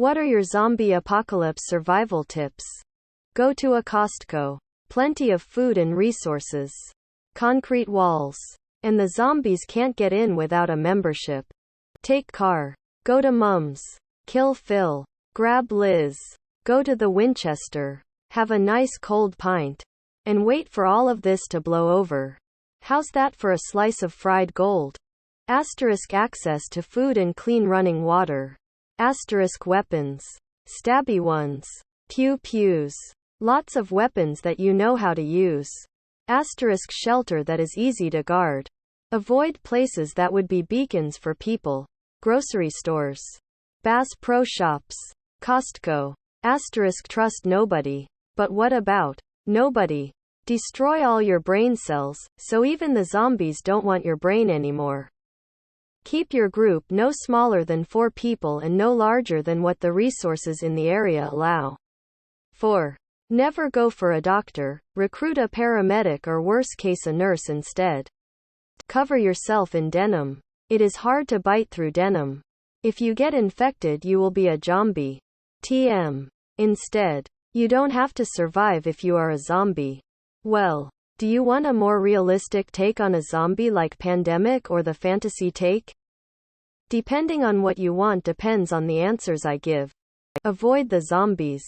What are your zombie apocalypse survival tips? Go to a Costco. Plenty of food and resources. Concrete walls. And the zombies can't get in without a membership. Take car. Go to Mum's. Kill Phil. Grab Liz. Go to the Winchester. Have a nice cold pint. And wait for all of this to blow over. How's that for a slice of fried gold? Asterisk access to food and clean running water. Asterisk weapons. Stabby ones. Pew pews. Lots of weapons that you know how to use. Asterisk shelter that is easy to guard. Avoid places that would be beacons for people. Grocery stores. Bass Pro Shops. Costco. Asterisk trust nobody. But what about nobody? Destroy all your brain cells, so even the zombies don't want your brain anymore. Keep your group no smaller than 4 people and no larger than what the resources in the area allow. 4. Never go for a doctor, recruit a paramedic or worst case a nurse instead. Cover yourself in denim. It is hard to bite through denim. If you get infected you will be a zombie. TM. Instead, you don't have to survive if you are a zombie. Well, do you want a more realistic take on a zombie like Pandemic or the fantasy take? Depending on what you want depends on the answers I give. Avoid the zombies.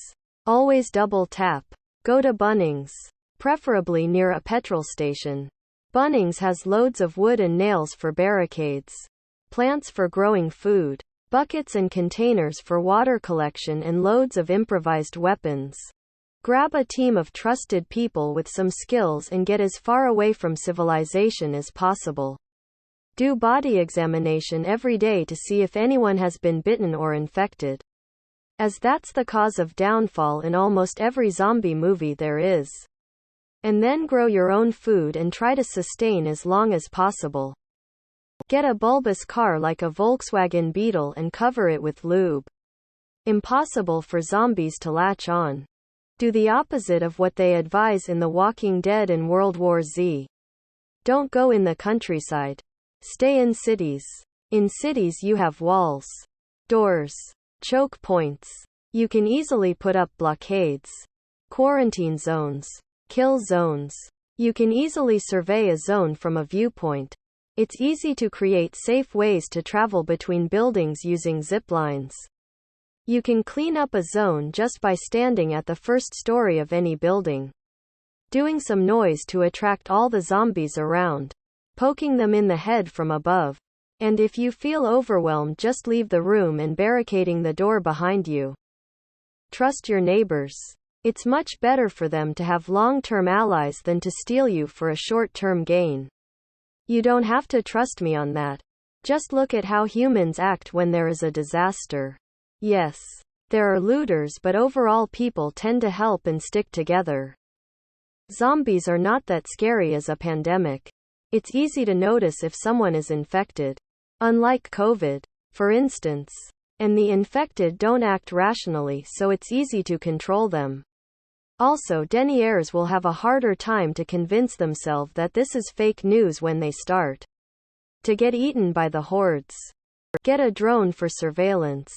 Always double tap. Go to Bunnings. Preferably near a petrol station. Bunnings has loads of wood and nails for barricades. Plants for growing food. Buckets and containers for water collection and loads of improvised weapons. Grab a team of trusted people with some skills and get as far away from civilization as possible. Do body examination every day to see if anyone has been bitten or infected, as that's the cause of downfall in almost every zombie movie there is. And then grow your own food and try to sustain as long as possible. Get a bulbous car like a Volkswagen Beetle and cover it with lube. Impossible for zombies to latch on. Do the opposite of what they advise in The Walking Dead and World War Z. Don't go in the countryside. Stay in cities. In cities you have walls, doors, choke points. You can easily put up blockades, quarantine zones, kill zones. You can easily survey a zone from a viewpoint. It's easy to create safe ways to travel between buildings using zip lines. You can clean up a zone just by standing at the first story of any building. Doing some noise to attract all the zombies around. Poking them in the head from above. And if you feel overwhelmed just leave the room and barricading the door behind you. Trust your neighbors. It's much better for them to have long-term allies than to steal you for a short-term gain. You don't have to trust me on that. Just look at how humans act when there is a disaster. Yes, there are looters, but overall people tend to help and stick together. Zombies are not that scary as a pandemic. It's easy to notice if someone is infected. Unlike COVID, for instance. And the infected don't act rationally, so it's easy to control them. Also, deniers will have a harder time to convince themselves that this is fake news when they start to get eaten by the hordes. Get a drone for surveillance.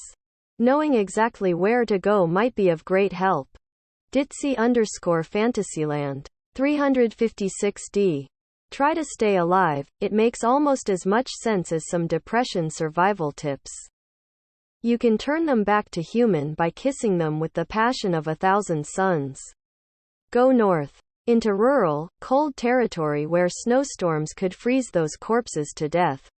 Knowing exactly where to go might be of great help. Ditzy_Fantasyland. 356D. Try to stay alive. It makes almost as much sense as some depression survival tips. You can turn them back to human by kissing them with the passion of 1,000 suns. Go north. Into rural, cold territory where snowstorms could freeze those corpses to death.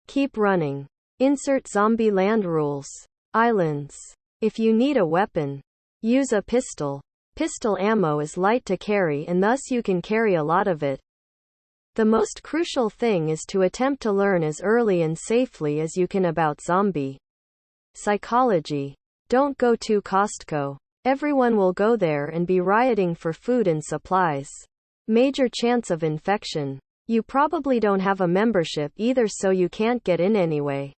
Keep running. Insert zombie land rules. Islands. If you need a weapon, use a pistol. Pistol ammo is light to carry and thus you can carry a lot of it. The most crucial thing is to attempt to learn as early and safely as you can about zombie psychology. Don't go to Costco. Everyone will go there and be rioting for food and supplies. Major chance of infection. You probably don't have a membership either, so you can't get in anyway.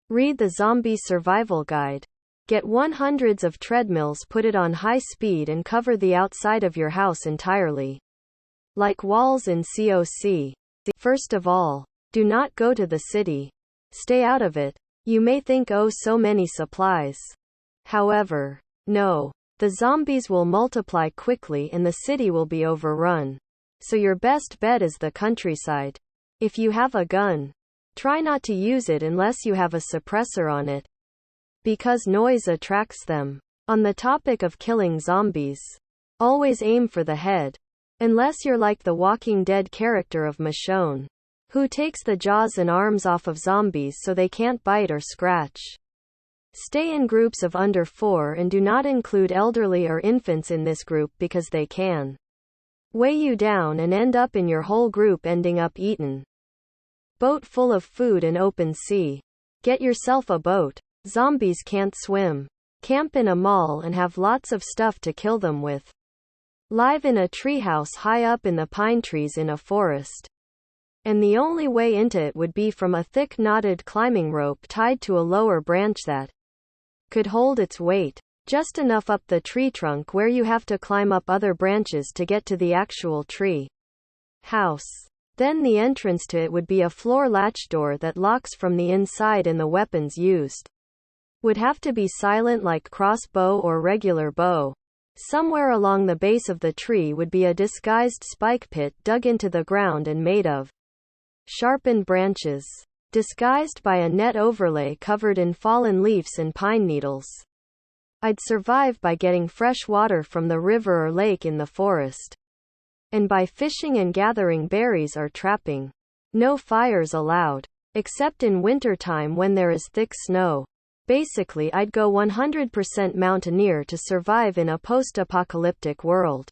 Read the Zombie Survival Guide. Get hundreds of treadmills, put it on high speed and cover the outside of your house entirely. Like walls in COC. First of all, do not go to the city. Stay out of it. You may think, oh, so many supplies. However, no. The zombies will multiply quickly and the city will be overrun. So your best bet is the countryside. If you have a gun, try not to use it unless you have a suppressor on it, because noise attracts them. On the topic of killing zombies, always aim for the head. Unless you're like the Walking Dead character of Michonne, who takes the jaws and arms off of zombies so they can't bite or scratch. Stay in groups of under 4 and do not include elderly or infants in this group because they can weigh you down and end up in your whole group ending up eaten. Boat full of food and open sea. Get yourself a boat. Zombies can't swim. Camp in a mall and have lots of stuff to kill them with. Live in a treehouse high up in the pine trees in a forest. And the only way into it would be from a thick knotted climbing rope tied to a lower branch that could hold its weight. Just enough up the tree trunk where you have to climb up other branches to get to the actual tree house. Then the entrance to it would be a floor latch door that locks from the inside, and the weapons used would have to be silent like crossbow or regular bow. Somewhere along the base of the tree would be a disguised spike pit dug into the ground and made of sharpened branches, disguised by a net overlay covered in fallen leaves and pine needles. I'd survive by getting fresh water from the river or lake in the forest, and by fishing and gathering berries or trapping. No fires allowed, except in wintertime when there is thick snow. Basically, I'd go 100% mountaineer to survive in a post-apocalyptic world.